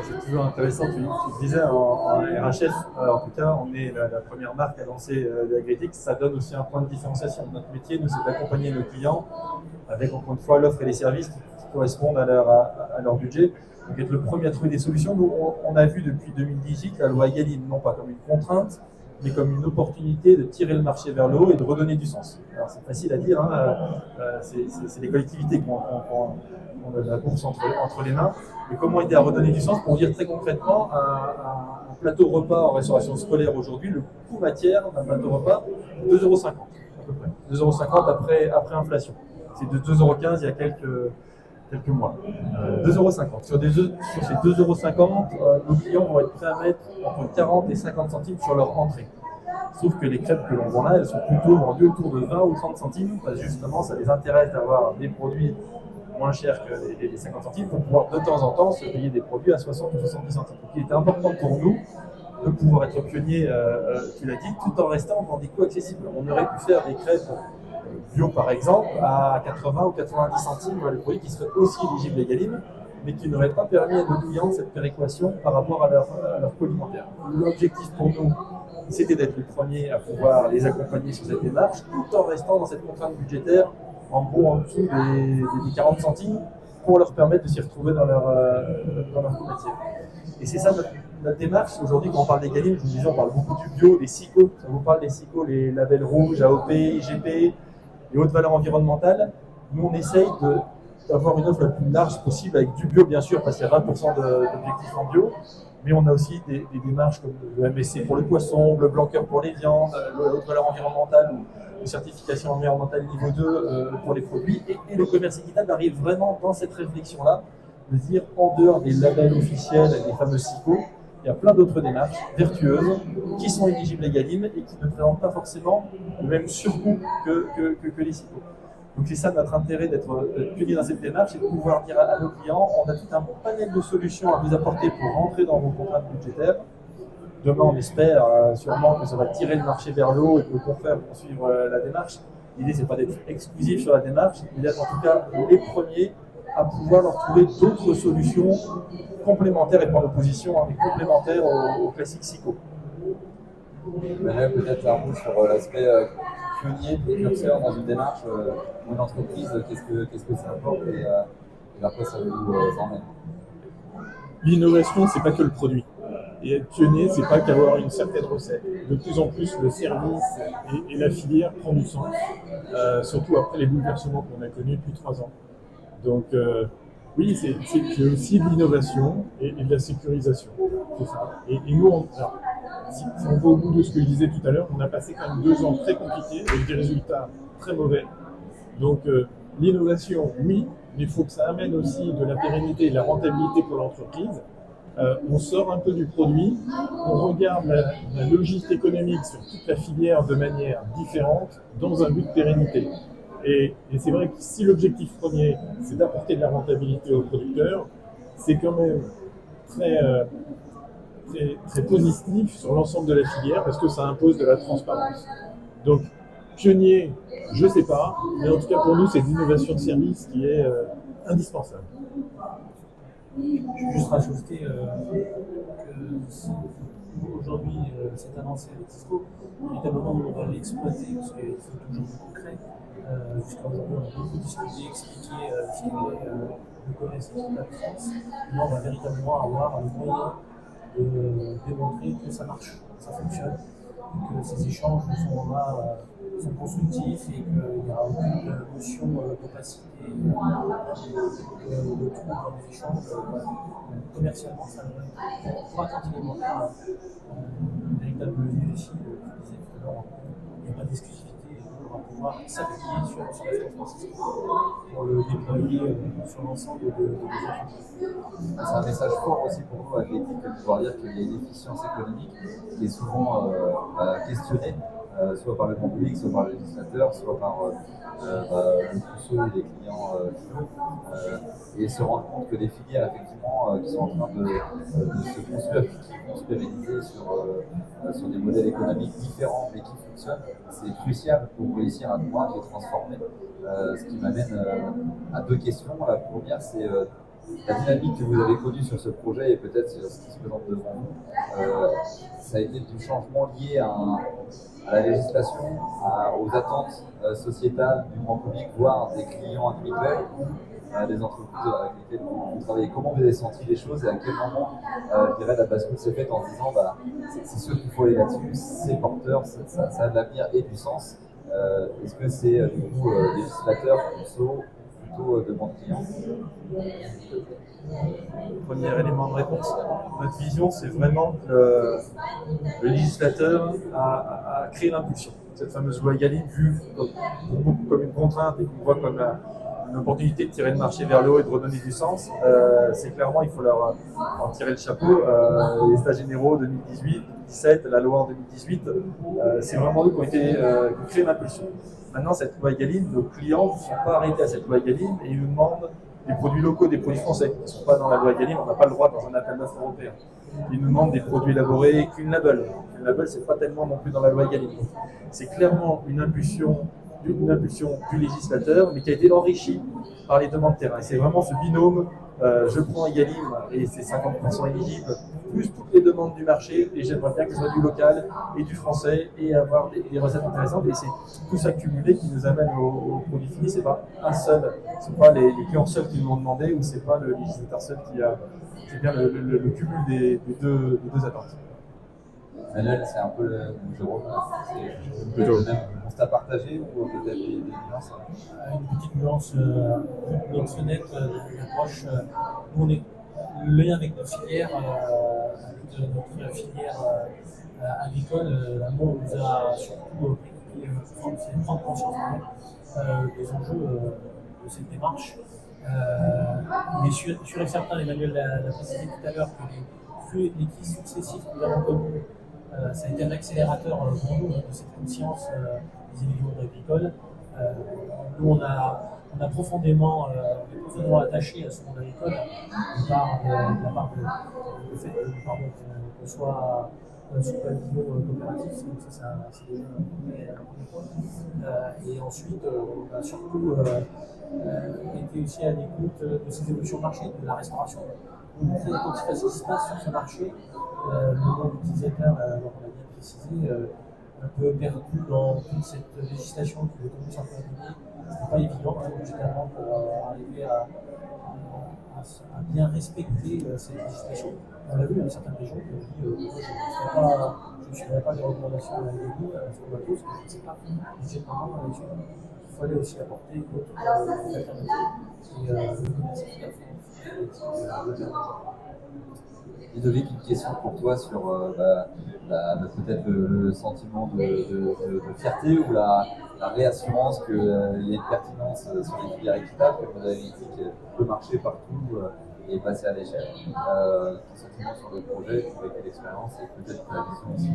C'est toujours intéressant, tu disais en RHF, en tout cas, on est la première marque à lancer l'AgriEthics, ça donne aussi un point de différenciation. Notre métier, nous, c'est d'accompagner nos clients avec, encore une fois, l'offre et les services qui correspondent à leur budget. Donc, être le premier à trouver des solutions. Nous, on a vu depuis 2018 la loi Egalim, non pas comme une contrainte, mais comme une opportunité de tirer le marché vers le haut et de redonner du sens. Alors c'est facile à dire, hein, c'est les collectivités qui ont la bourse entre les mains, mais comment aider à redonner du sens? Pour dire très concrètement, un plateau repas en restauration scolaire aujourd'hui, le coût matière d'un plateau repas, 2,50 € à peu près. 2,50 € après inflation. C'est de 2,15 € il y a quelques mois. 2,50 €. Sur ces 2,50 €, nos clients vont être prêts à mettre entre 40 et 50 centimes sur leur entrée. Sauf que les crêpes que l'on vend là, elles sont plutôt vendues autour de 20 ou 30 centimes, parce que justement, ça les intéresse d'avoir des produits moins chers que les 50 centimes pour pouvoir de temps en temps se payer des produits à 60 ou 70 centimes. Donc il était important pour nous de pouvoir être pionniers, tu l'as dit, tout en restant dans des coûts accessibles. On aurait pu faire des crêpes bio par exemple à 80 ou 90 centimes, les produits qui seraient aussi éligibles à Egalim, mais qui n'auraient pas permis à nos clients cette péréquation par rapport à leur coût alimentaire. L'objectif pour nous, c'était d'être les premiers à pouvoir les accompagner sur cette démarche, tout en restant dans cette contrainte budgétaire, en gros en dessous des 40 centimes, pour leur permettre de s'y retrouver dans leur coût matière. Et c'est ça notre démarche. Aujourd'hui, quand on parle d'Egalim, je vous disais, on parle beaucoup du bio, des SICO. Ça vous parle des SICO, les labels rouges, AOP, IGP, les hautes valeurs environnementales. Nous, on essaye d'avoir une offre la plus large possible avec du bio, bien sûr, parce qu'il y a 20% d'objectifs en bio. Mais on a aussi des démarches comme le MSC pour le poisson, le Blanqueur pour les viandes, la haute valeur environnementale ou une certification environnementale niveau 2 pour les produits. Et le commerce équitable arrive vraiment dans cette réflexion-là, de dire en dehors des labels officiels, des fameux SICO, il y a plein d'autres démarches vertueuses qui sont éligibles à Egalim et qui ne présentent pas forcément le même surcoût que les SICO. Donc c'est ça notre intérêt d'être pionnier dans cette démarche, c'est de pouvoir dire à nos clients, on a tout un panel de solutions à vous apporter pour rentrer dans vos contraintes budgétaires. Demain, on espère sûrement que ça va tirer le marché vers le haut et que le confrère vont suivre la démarche. L'idée, c'est pas d'être exclusif sur la démarche, mais d'être en tout cas les premiers à pouvoir leur trouver d'autres solutions complémentaires et prendre position complémentaires au classique SICO. Emmanuel, peut-être un mot sur l'aspect pionnier, précurseur dans une démarche ou une entreprise, qu'est-ce que ça apporte et vers quoi ça vous emmène? L'innovation, c'est pas que le produit. Et être pionnier, c'est pas qu'avoir une certaine recette. De plus en plus, le service et la filière prend du sens, surtout après les bouleversements qu'on a connus depuis 3 ans. Donc, oui, c'est aussi de l'innovation et de la sécurisation. C'est ça. Et nous, si on va au bout de ce que je disais tout à l'heure, on a passé quand même 2 ans très compliqués avec des résultats très mauvais. Donc, l'innovation, oui, mais il faut que ça amène aussi de la pérennité et de la rentabilité pour l'entreprise. On sort un peu du produit, on regarde la logique économique sur toute la filière de manière différente dans un but de pérennité. Et c'est vrai que si l'objectif premier, c'est d'apporter de la rentabilité aux producteurs, c'est quand même très positif sur l'ensemble de la filière parce que ça impose de la transparence. Donc, pionnier, je ne sais pas, mais en tout cas pour nous, c'est l'innovation de service qui est indispensable. Je vais juste rajouter que aujourd'hui, cette avancée avec Cisco, évidemment, on va l'exploiter parce qu'il faut toujours du concret. Jusqu'à aujourd'hui, on a beaucoup discuté, expliqué ce qu'est le commerce de la France. Là, on va véritablement avoir le moyen de démontrer que ça marche, que ça fonctionne, que ces échanges sont constructifs et qu'il n'y aura aucune notion d'opacité de trou dans les échanges. Commercialement, ça va pour atteindre alimentaire un véritable défi. Je disais tout à l'heure, il n'y a pas d'exclusivité. On va pouvoir s'appuyer sur la France pour le déployer sur l'ensemble de l'entreprise. C'est un message fort aussi pour nous, Athletic, de pouvoir dire qu'il y a une efficience économique qui est souvent questionnée, soit par le grand public, soit par le législateur, soit par le pousseux et les clients finaux, et se rendre compte que des filières effectivement qui sont en train de se construire, qui vont se pérenniser sur des modèles économiques différents mais qui fonctionnent, c'est crucial pour réussir à convaincre et transformer. Ce qui m'amène à 2 questions. La première, c'est la dynamique que vous avez connue sur ce projet et peut-être ce qui se présente devant vous. Ça a été du changement lié à la législation, aux attentes sociétales du grand public, voire des clients individuels, des entreprises avec lesquelles vous travaillez. Comment vous avez senti les choses et à quel moment je dirais, la bascule s'est faite en se disant c'est sûr qu'il faut aller là-dessus, c'est porteur, ça a de l'avenir et du sens. Est-ce que c'est du coup législateur, plutôt demande client? Premier élément de réponse, notre vision, c'est vraiment que le législateur a créé l'impulsion. Cette fameuse loi Egalim, vue comme une contrainte et qu'on voit comme une opportunité de tirer le marché vers le haut et de redonner du sens, c'est clairement, il faut leur en tirer le chapeau. Les états généraux 2018, 2017, la loi en 2018, c'est vraiment eux qui ont créé l'impulsion. Maintenant, cette loi Egalim, nos clients ne sont pas arrêtés à cette loi Egalim et ils nous demandent des produits locaux, des produits français qui ne sont pas dans la loi Egalim. On n'a pas le droit dans un appel d'offres européen. Ils nous demandent des produits élaborés Clean Label. Clean Label, c'est pas tellement non plus dans la loi Egalim. C'est clairement une impulsion du législateur, mais qui a été enrichie par les demandes terrain. Et c'est vraiment ce binôme, je prends Egalim et c'est 50% éligible, plus toutes les demandes du marché, et j'aimerais bien que ce soit du local et du français, et avoir des recettes intéressantes. Et c'est tout ça cumulé qui nous amène au produit fini. C'est pas un seul, c'est pas les clients seuls qui nous ont demandé, ou c'est pas le législateur seul c'est bien le cumul des deux attentes. Emmanuel, c'est un peu le Jérôme, c'est le même constat partagé ou peut-être des nuances? Une petite nuance, notre fenêtre de l'approche, nous on est le lien avec notre filière, notre filière agricole. L'amour nous a surtout prendre conscience des enjeux de cette démarche. Il est sûr et certain, Emmanuel l'a précisé tout à l'heure, que les crises successives que nous avons connues, ça a été un accélérateur pour nous de cette conscience des individus agricoles. Nous, on a profondément attaché à ce monde agricole par la part du fait qu'on soit sous pavillon coopératif, donc ça c'est déjà un premier point. Et ensuite, on a surtout été aussi à l'écoute de ces évolutions de marché, de la restauration. Donc, très attentif à ce qui se passe sur ce marché. Le nombre d'utilisateurs, on l'a bien précisé, un peu perdu dans toute cette législation qui est tombée sur le pandémie. Ce n'est pas évident, généralement, pour arriver à bien respecter cette législation. On l'a vu, il y a certaines régions qui ont dit je ne suivrai pas les recommandations de l'EDI sur le bateau, parce que je ne sais pas. Généralement, il fallait aussi apporter d'autres alternatives. Et Ludovic, une question pour toi sur peut-être le sentiment de fierté ou la réassurance qu'il y a une pertinence sur les filières équitables, que le modèle éthique peut marcher partout et passer à l'échelle. Ton sentiment sur le projet, avec l'expérience et peut-être la vision aussi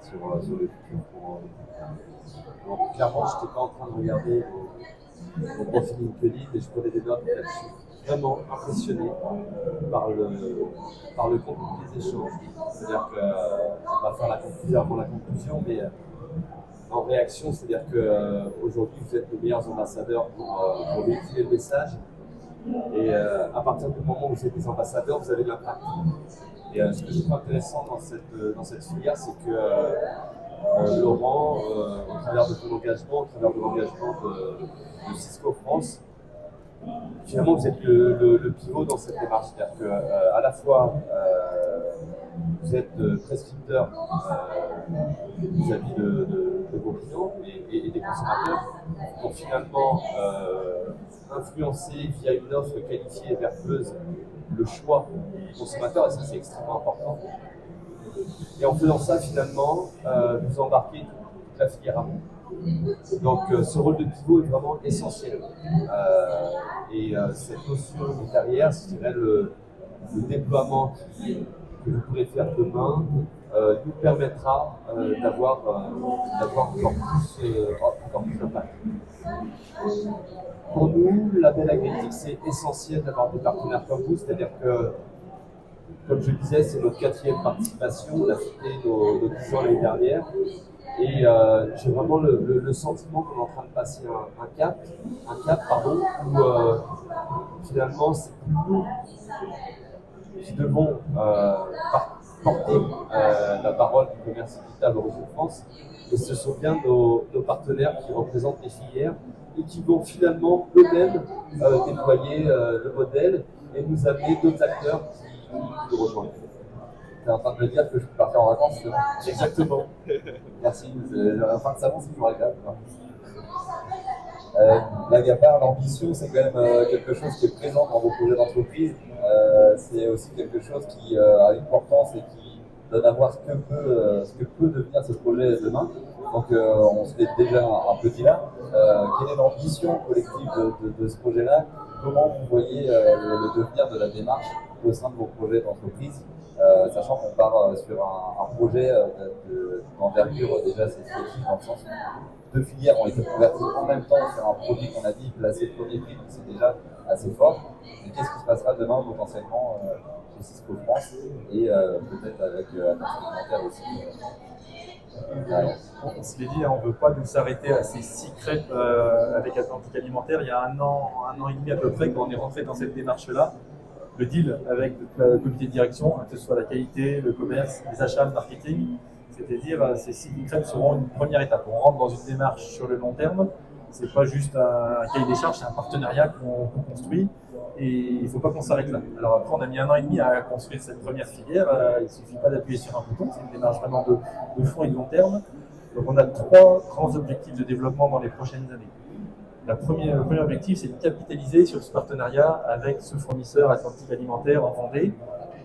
sur le futur pour Donc, clairement, je n'étais pas en train de regarder mon profil LinkedIn et je prenais des notes là-dessus. Vraiment impressionné par le contenu des échanges. C'est-à-dire que, je ne vais pas faire la conclusion avant la conclusion, mais en réaction, c'est-à-dire qu'aujourd'hui, vous êtes les meilleurs ambassadeurs pour véhiculer le message. Et à partir du moment où vous êtes des ambassadeurs, vous avez de l'impact. Et ce que je trouve intéressant dans cette filière, c'est que Laurent, au travers de ton engagement, au travers de l'engagement de Cisco France, finalement, vous êtes le pivot dans cette démarche. C'est-à-dire qu'à la fois, vous êtes prescripteur vis-à-vis de vos clients et des consommateurs pour finalement influencer via une offre qualifiée et vertueuse le choix du consommateur, et ça c'est extrêmement important. Et en faisant ça, finalement, vous embarquez toute la filière amont. Donc ce rôle de pivot est vraiment essentiel. Et cette notion derrière, je dirais le déploiement que vous pourrez faire demain nous permettra d'avoir encore plus d'impact. Pour nous, la Label Agriéthique, c'est essentiel d'avoir des partenaires comme vous, c'est-à-dire que, comme je le disais, c'est notre 4e participation, on a fêté nos 10 ans l'année dernière, et j'ai vraiment le sentiment qu'on est en train de passer un cap, où finalement c'est nous qui devons porter la parole du commerce équitable au réseau de France, et ce sont bien nos partenaires qui représentent les filières et qui vont finalement eux-mêmes déployer le modèle et nous amener d'autres acteurs qui nous rejoignent. Tu es en train de me dire que je peux partir en vacances, c'est bon? Exactement. Merci, la fin de salon c'est toujours agréable. Blague à part, l'ambition c'est quand même quelque chose qui est présent dans vos projets d'entreprise. C'est aussi quelque chose qui a une importance et qui donne à voir ce que peut devenir ce projet demain. Donc on se fait déjà un petit là. Quelle est l'ambition collective de ce projet-là? Comment vous voyez le devenir de la démarche au sein de vos projets d'entreprise, sachant qu'on part sur un projet d'envergure déjà significative, dans le sens où 2 filières ont été converties en même temps sur un produit qu'on a dit placé premier prix, donc c'est déjà assez fort. Et qu'est-ce qui se passera demain potentiellement chez Cisco France et peut-être avec Atlantique Alimentaire aussi On se l'est dit, on ne veut pas nous s'arrêter à ces 6 crêpes avec Atlantique Alimentaire. Il y a un an et demi à peu près, quand on est rentré dans cette démarche-là, le deal avec le comité de direction, que ce soit la qualité, le commerce, les achats, le marketing, c'est-à-dire ces 6 crêpes seront une première étape. On rentre dans une démarche sur le long terme. C'est pas juste un cahier des charges, c'est un partenariat qu'on construit et il ne faut pas qu'on s'arrête là. Alors après, on a mis 1 an et demi à construire cette première filière. Il ne suffit pas d'appuyer sur un bouton, c'est une démarche vraiment de fond et de long terme. Donc on a 3 grands objectifs de développement dans les prochaines années. Le premier objectif, c'est de capitaliser sur ce partenariat avec ce fournisseur Atlantique Alimentaire en Vendée,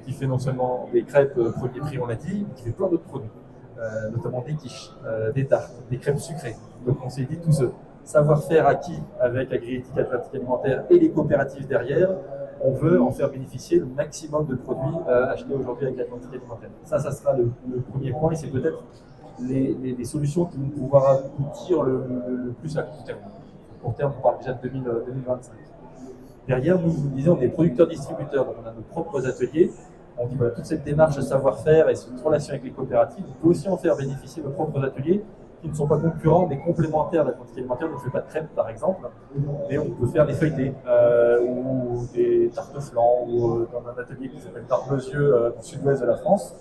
qui fait non seulement des crêpes premier prix, on l'a dit, mais qui fait plein d'autres produits, notamment des quiches, des tartes, des crèmes sucrées. Donc on s'est dit tout ce savoir-faire acquis avec Agriéthique, Atlantique Alimentaire et les coopératives derrière, on veut en faire bénéficier le maximum de produits achetés aujourd'hui avec l'Atlantique Alimentaire. Ça sera le premier point et c'est peut-être les solutions qui vont pouvoir aboutir le plus à court terme. À court terme, on parle déjà de 2025. Derrière, nous, vous le disiez, on est producteurs-distributeurs, donc on a nos propres ateliers. On dit voilà, toute cette démarche de savoir-faire et cette relation avec les coopératives, on peut aussi en faire bénéficier nos propres ateliers qui ne sont pas concurrents, mais complémentaires de l'Atlantique Alimentaire. On ne fait pas de crêpes, par exemple, mais on peut faire des feuilletés ou des tartes flancs ou dans un atelier qui s'appelle Tarbesieux dans le sud-ouest de la France.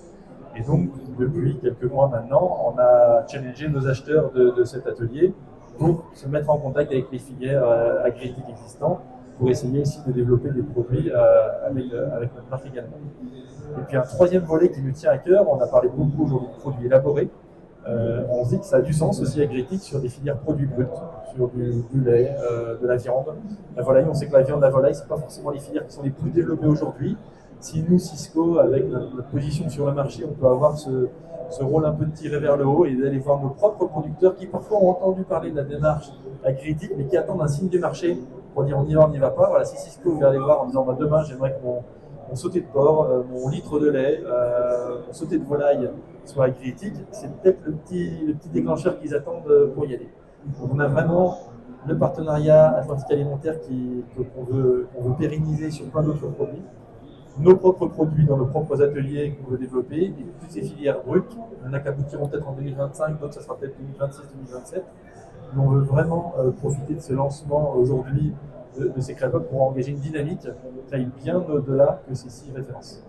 Et donc, depuis quelques mois maintenant, on a challengé nos acheteurs de cet atelier pour se mettre en contact avec les filières agri-éthiques existantes pour essayer aussi de développer des produits avec notre marque également. Et puis un troisième volet qui nous tient à cœur, on a parlé beaucoup aujourd'hui de produits élaborés. On se dit que ça a du sens aussi agri-éthique sur des filières produits bruts, sur du lait, de la viande. La volaille, on sait que la viande, la volaille, ce n'est pas forcément les filières qui sont les plus développées aujourd'hui. Si nous, Sysco, avec notre position sur le marché, on peut avoir ce rôle un peu de tirer vers le haut et d'aller voir nos propres producteurs qui parfois ont entendu parler de la démarche agri-éthique, mais qui attendent un signe du marché pour dire on y va, on n'y va pas. Voilà, si Sysco veut aller voir en disant demain, j'aimerais que mon sauté de porc, mon litre de lait, mon sauté de volaille soit agri-éthique, c'est peut-être le petit déclencheur qu'ils attendent pour y aller. Donc on a vraiment le partenariat Atlantique Alimentaire qu'on veut pérenniser sur plein d'autres produits. Nos propres produits dans nos propres ateliers qu'on veut développer, et toutes ces filières brutes, il y en a qui aboutiront peut-être en 2025, d'autres ça sera peut-être 2026-2027. Mais on veut vraiment profiter de ce lancement aujourd'hui de ces crêpes pour engager une dynamique qui aille bien au-delà que ces 6 références.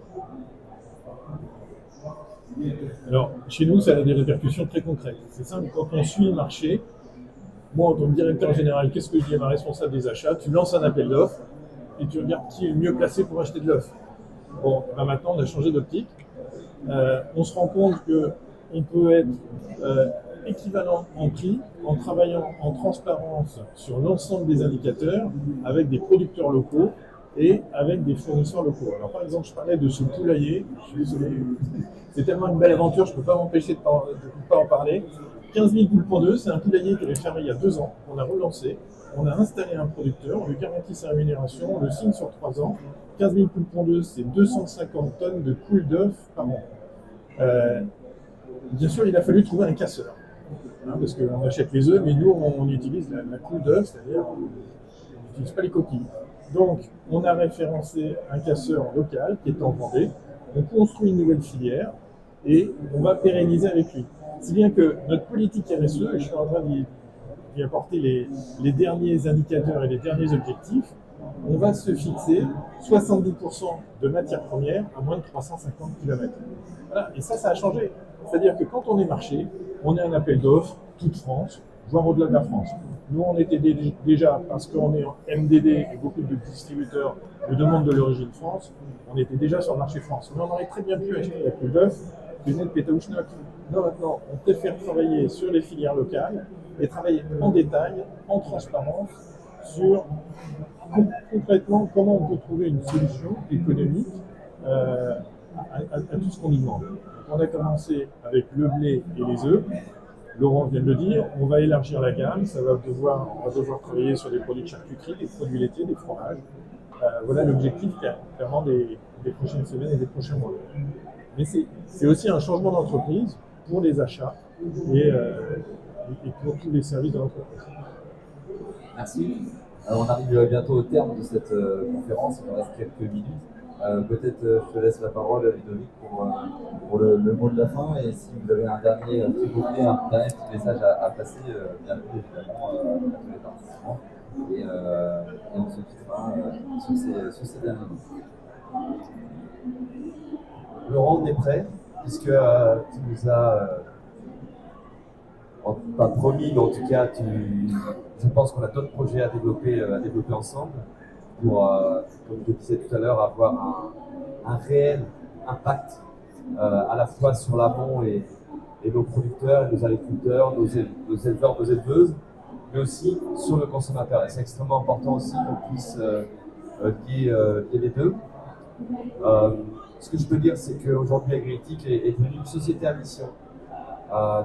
Alors, chez nous, ça a des répercussions très concrètes. C'est simple, quand on suit le marché, moi, en tant que directeur général, qu'est-ce que je dis à ma responsable des achats? Tu lances un appel d'offres et tu regardes qui est le mieux placé pour acheter de l'œuf. Bon, ben maintenant, on a changé d'optique. On se rend compte qu'on peut être équivalent en prix en travaillant en transparence sur l'ensemble des indicateurs avec des producteurs locaux et avec des fournisseurs locaux. Alors, par exemple, je parlais de ce poulailler. Je suis désolé, c'est tellement une belle aventure, je ne peux pas m'empêcher de ne pas en parler. 15 000 poules pondeuses, c'est un poulailler qui avait fermé il y a 2 ans. On a relancé, on a installé un producteur, on lui garantit sa rémunération, on le signe sur 3 ans. 15 000 poules pondeuses, c'est 250 tonnes de poules d'œufs par an. Bien sûr, il a fallu trouver un casseur. Parce qu'on achète les œufs, mais nous, on utilise la poule d'œuf, c'est-à-dire on n'utilise pas les coquilles. Donc, on a référencé un casseur local qui est en Vendée. On construit une nouvelle filière et on va pérenniser avec lui. Si bien que notre politique RSE, et je suis en train d'y apporter les derniers indicateurs et les derniers objectifs, on va se fixer 70% de matières premières à moins de 350 km. Voilà, et ça a changé. C'est-à-dire que quand on est marché, on est un appel d'offres, toute France, voire au-delà de la France. Nous, on était déjà, parce qu'on est en MDD et beaucoup de distributeurs nous demandent de l'origine France, on était déjà sur le marché France. Mais on aurait très bien pu acheter la poule d'œuf du net Pétaouchnok. Non, maintenant, on préfère travailler sur les filières locales et travailler en détail, en transparence, sur concrètement comment on peut trouver une solution économique à tout ce qu'on nous demande. On a commencé avec le blé et les œufs. Laurent vient de le dire, on va élargir la gamme, on va devoir travailler sur des produits de charcuterie, des produits laitiers, des fromages. Voilà l'objectif clairement des prochaines semaines et des prochains mois. Mais c'est aussi un changement d'entreprise pour les achats et pour tous les services de l'entreprise. Merci. Alors, on arrive bientôt au terme de cette conférence, il nous reste quelques minutes. Peut-être je te laisse la parole, Ludovic, pour le mot de la fin. Et si vous avez un dernier petit message à passer, bienvenue évidemment à tous les participants. Et on se quittera sur ces derniers mots. Laurent, on est prêt, puisque tu nous as pas promis, mais en tout cas, je pense qu'on a d'autres projets à développer ensemble pour, comme je le disais tout à l'heure, avoir un réel impact à la fois sur l'amont et nos producteurs, nos agriculteurs, nos éleveurs, nos éleveuses, mais aussi sur le consommateur. Et c'est extrêmement important aussi qu'on puisse lier les deux. Ce que je peux dire, c'est qu'aujourd'hui, Agri-Éthique est devenue une société à mission.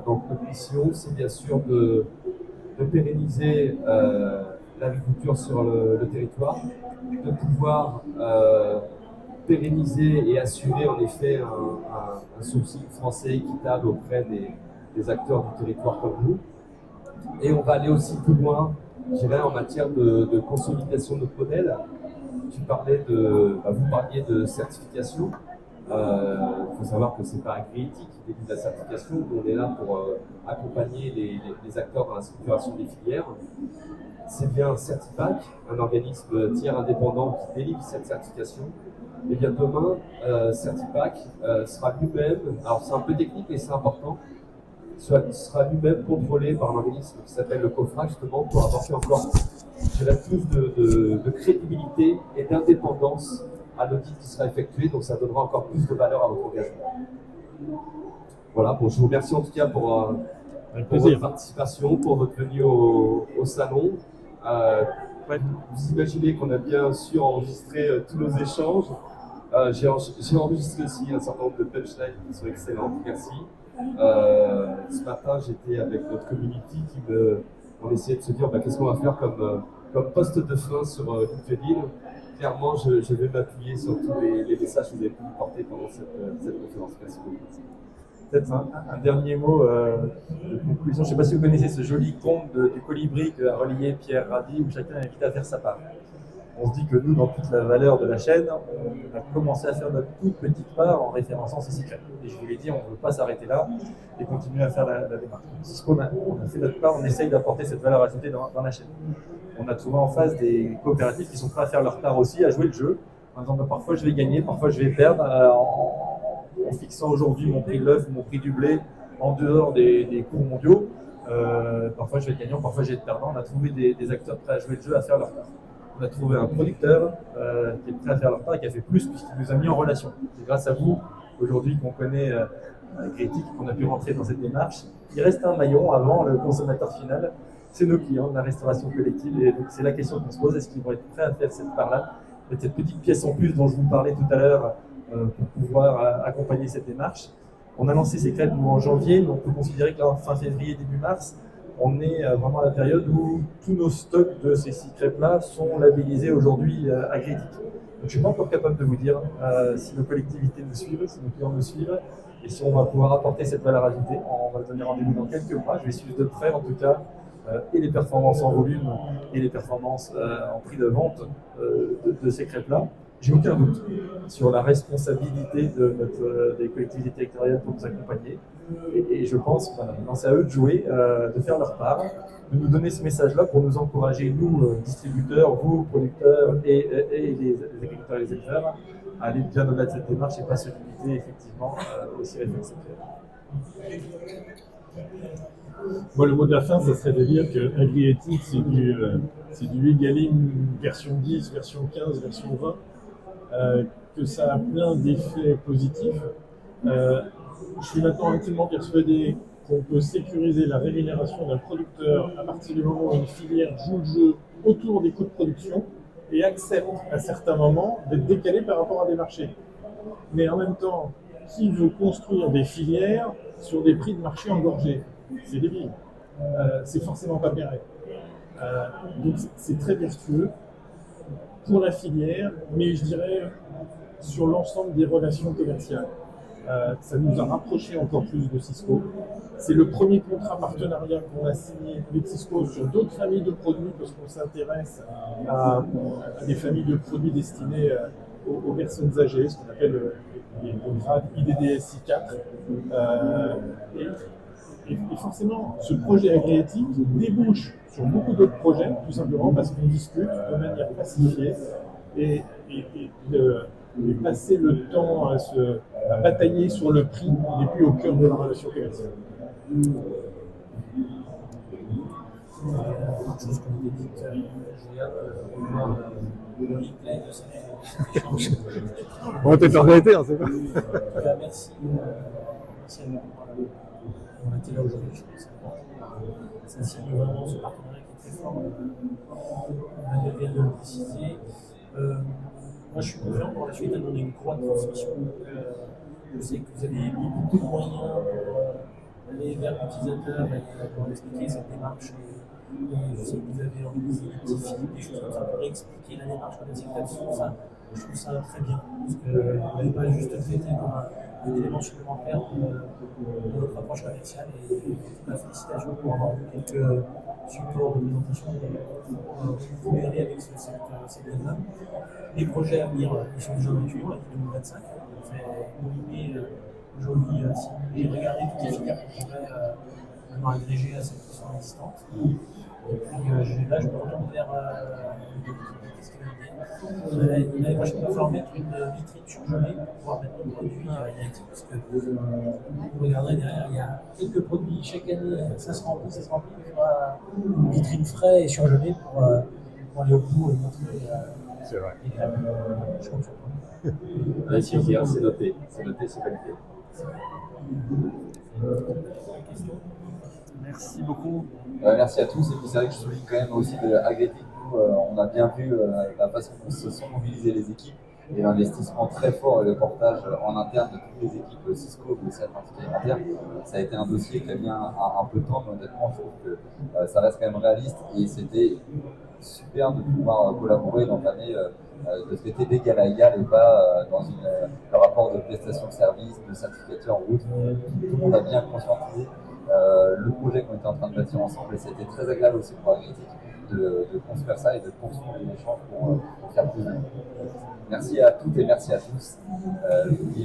Donc notre mission, c'est bien sûr de pérenniser l'agriculture sur le territoire, de pouvoir pérenniser et assurer en effet un sourcing français équitable auprès des acteurs du territoire comme nous. Et on va aller aussi plus loin, je dirais, en matière de consolidation de notre modèle. Vous parliez de certification. Il faut savoir que ce n'est pas Agriéthique qui délivre la certification, on est là pour accompagner les acteurs dans la structuration des filières. C'est bien Certipac, un organisme tiers indépendant qui délivre cette certification. Et bien demain, Certipac sera lui-même, alors c'est un peu technique mais c'est important, sera lui-même contrôlé par un organisme qui s'appelle le COFRA, justement, pour apporter encore plus de crédibilité et d'indépendance à l'audit qui sera effectué, donc ça donnera encore plus de valeur à votre engagement. Voilà, bon, je vous remercie en tout cas pour votre participation, pour votre venue au salon. Vous imaginez qu'on a bien su enregistrer tous nos échanges. J'ai enregistré aussi un certain nombre de punchlines qui sont excellentes, merci. Ce matin, j'étais avec notre community on essayait de se dire qu'est-ce qu'on va faire comme poste de fin sur LinkedIn. Clairement, je vais m'appuyer sur tous les messages que vous avez pu nous porter pendant cette conférence. Merci beaucoup. Peut-être un dernier mot de conclusion. Je ne sais pas si vous connaissez ce joli conte du colibri qu'a relié Pierre Rabhi, où chacun est invité à faire sa part. On se dit que nous, dans toute la valeur de la chaîne, on a commencé à faire notre toute petite part en référençant ces secrets. Et je vous l'ai dit, on ne veut pas s'arrêter là et continuer à faire la démarche. On a fait notre part, on essaye d'apporter cette valeur ajoutée dans la chaîne. On a souvent en face des coopératives qui sont prêts à faire leur part aussi, à jouer le jeu, en disant parfois je vais gagner, parfois je vais perdre, en fixant aujourd'hui mon prix de l'œuf ou mon prix du blé en dehors des cours mondiaux. Parfois je vais être gagnant, parfois je vais être perdant. On a trouvé des acteurs prêts à jouer le jeu, à faire leur part. On a trouvé un producteur qui est prêt à faire leur part et qui a fait plus puisqu'il nous a mis en relation. C'est grâce à vous aujourd'hui qu'on connaît Agriéthique, qu'on a pu rentrer dans cette démarche. Il reste un maillon avant le consommateur final, c'est nos clients, la restauration collective. Et donc c'est la question qu'on se pose, est-ce qu'ils vont être prêts à faire cette part-là, cette petite pièce en plus dont je vous parlais tout à l'heure pour pouvoir accompagner cette démarche. On a lancé ces crêpes en janvier, donc on peut considérer que là, fin février, début mars, on est vraiment à la période où tous nos stocks de ces 6 crêpes-là sont labellisés aujourd'hui Agriéthique. Donc je ne suis pas encore capable de vous dire si nos collectivités nous suivent, si nos clients nous suivent, et si on va pouvoir apporter cette valeur ajoutée. On va se donner rendez-vous dans quelques mois. Je vais suivre de près, en tout cas, et les performances en volume et les performances en prix de vente de ces crêpes-là. J'ai aucun doute sur la responsabilité des collectivités territoriales pour nous accompagner. Et je pense que c'est à eux de jouer, de faire leur part, de nous donner ce message-là pour nous encourager, nous, distributeurs, vous, producteurs et les agriculteurs et les éleveurs, à aller bien au-delà de cette démarche et pas se limiter effectivement aussi réflexifs. Moi, le mot de la fin, ça serait de dire que Agriéthique, c'est du Egalim version 10, version 15, version 20. Que ça a plein d'effets positifs. Je suis maintenant intimement persuadé qu'on peut sécuriser la rémunération d'un producteur à partir du moment où une filière joue le jeu autour des coûts de production et accepte à certains moments d'être décalé par rapport à des marchés. Mais en même temps, qui veut construire des filières sur des prix de marché engorgés? C'est débile. C'est forcément pas pérenne. Donc c'est très vertueux pour la filière, mais je dirais sur l'ensemble des relations commerciales. Ça nous a rapprochés encore plus de Cisco. C'est le premier contrat partenariat qu'on a signé avec Cisco sur d'autres familles de produits, parce qu'on s'intéresse à des familles de produits destinés aux personnes âgées, ce qu'on appelle les grades IDDSI 4. Et forcément, ce projet Agriéthique débouche sur beaucoup d'autres projets, tout simplement parce qu'on discute de manière pacifiée et passer le temps à batailler sur le prix n'est plus au cœur de la relation commerciale. Quelque chose qu'on avait dit tout à l'heure, j'ai hâte de le replay de cette échange. On va peut-être l'arrêter, hein, c'est pas. En tout cas, merci à nous. On était là aujourd'hui, je pense que c'est important. Ça signe vraiment ce partenariat qui est très fort. Manuel vient de le préciser. Moi, je suis confiant pour la suite. On a une croix de transmission. Je sais que vous avez mis beaucoup de moyens pour aller vers l'utilisateur et pour expliquer cette démarche Et je sais que vous avez organisé des petits films, des choses comme ça pour expliquer la démarche commerciale là-dessus. Enfin, je trouve ça très bien. Parce que vous n'avez pas juste traité comme un élément supplémentaire de votre approche commerciale. Et en tout cas, félicitations pour avoir eu quelques supports de présentation pour vous aider avec ces deux-là. Les projets à venir, ils sont déjà maturés, on a dit 2025. On fait une idée aujourd'hui, si vous regardez toutes les filières qu'on pourrait maintenant agréger à celles qui sont existantes. Et puis là, je me retourne vers qu'est-ce qu'il va me dire. L'année prochaine, il va falloir mettre une vitrine surgelée pour pouvoir mettre nos produits directs. Parce que vous regarderez derrière, il y a quelques produits chaque année, ça se remplit, il faudra une vitrine frais et surgelée pour aller au bout et montrer. C'est vrai. Et je compte sur toi. Avec plaisir, c'est noté, c'est validé. Merci beaucoup. Merci à tous. Et puis c'est vrai que je souligne quand même aussi de Agrétic, on a bien vu la façon dont se sont mobilisées les équipes et l'investissement très fort et le portage en interne de toutes les équipes Cisco de cette partie alimentaire. Ça a été un dossier qui a mis un peu de temps, mais honnêtement, je trouve que ça reste quand même réaliste et c'était super de pouvoir collaborer, d'entamer, de traiter d'égal à égal et pas dans le rapport de prestation de service, de certificature en route. Tout le monde a bien conscientisé le projet qu'on était en train de bâtir ensemble et c'était très agréable aussi pour Agrétic de construire ça et de construire l'échange pour faire plus de. Merci à toutes et merci à tous. Je vous dis